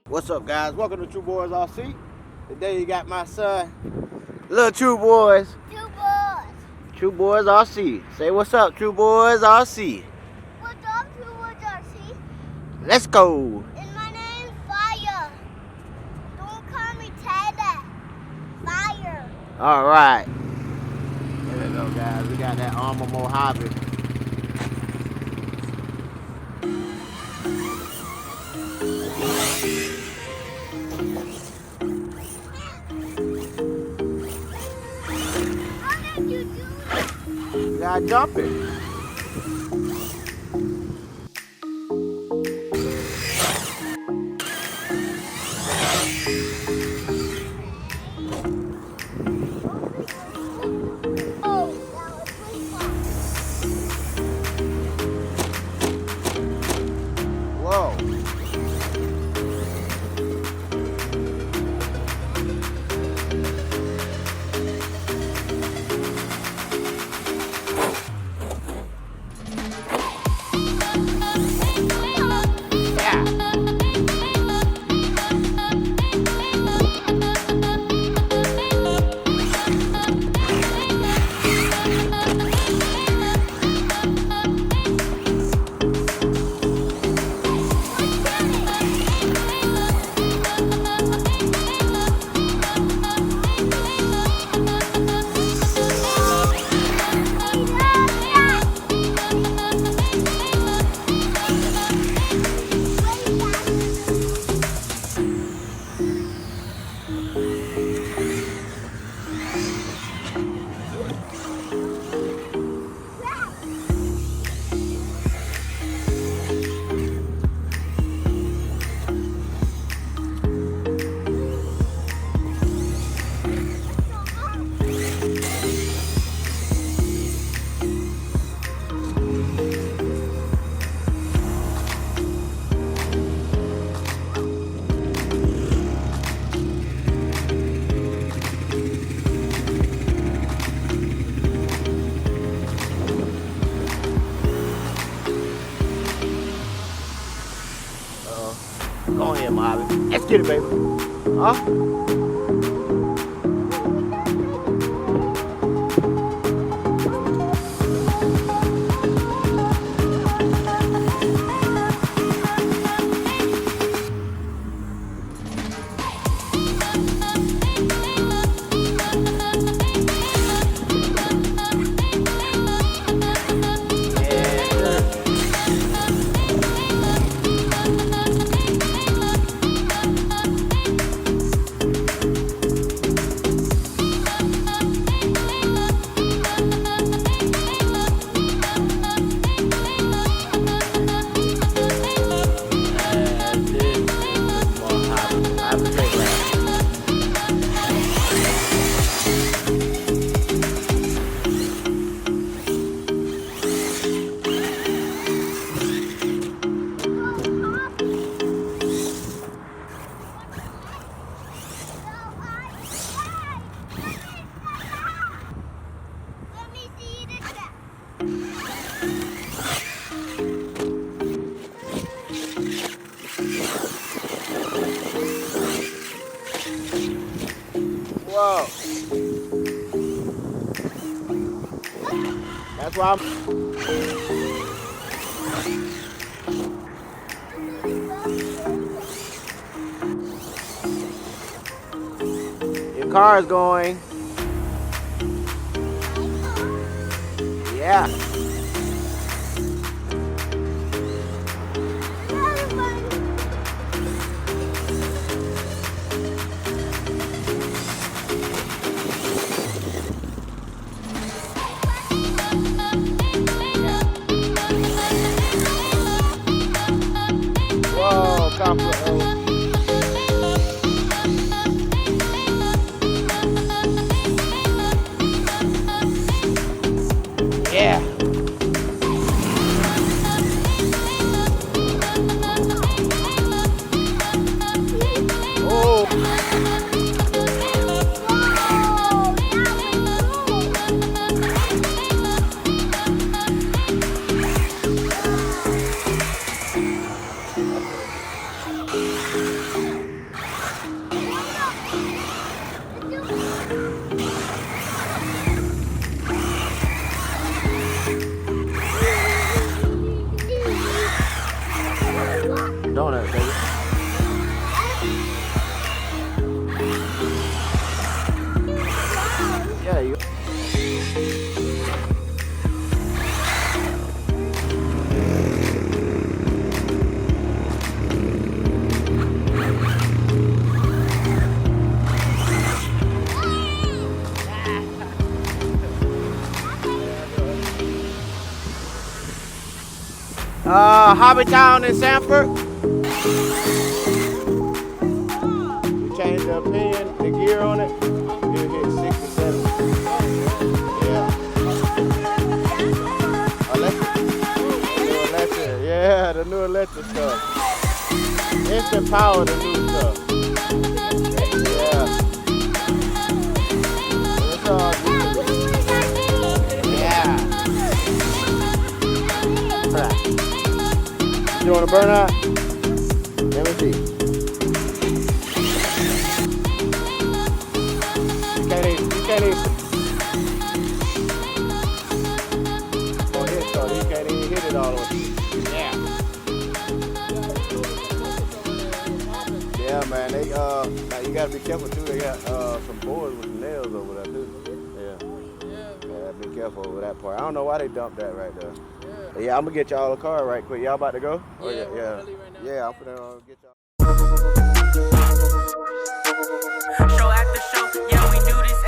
What's up, guys? Welcome to True Boys RC. Today you got my son, little True Boys. True Boys. True Boys RC. Say what's up, True Boys RC. What's up, True Boys RC? Let's go. And my name's Fire. Don't call me Ted. Fire. All right. There we go, guys. We got that Arrma Mojave. You gotta jump it. Whoa. Go ahead, Mojave. Let's get it, baby. Huh? Whoa. That's why your car is going. Yeah. Whoa, compliment. Yeah. donuts, baby. Yeah, you. Hobbytown in Sanford. You change the opinion, the gear on it, you hit 67. Yeah. Electric. New electric. Yeah, the new electric stuff. Instant power, the new stuff. Yeah. It's all good. Yeah. You want to burn out? Let me see. You can't even. Oh, hit so you can't even hit it all the way. Yeah. Yeah, man. They now you gotta be careful too. They got some boards with nails over there too. Yeah. Yeah, be careful over that part. I don't know why they dumped that right there. Yeah, I'm gonna get y'all a car right quick. Y'all about to go? Oh, yeah. Yeah, I'm gonna get y'all. Show after show, yeah, we do this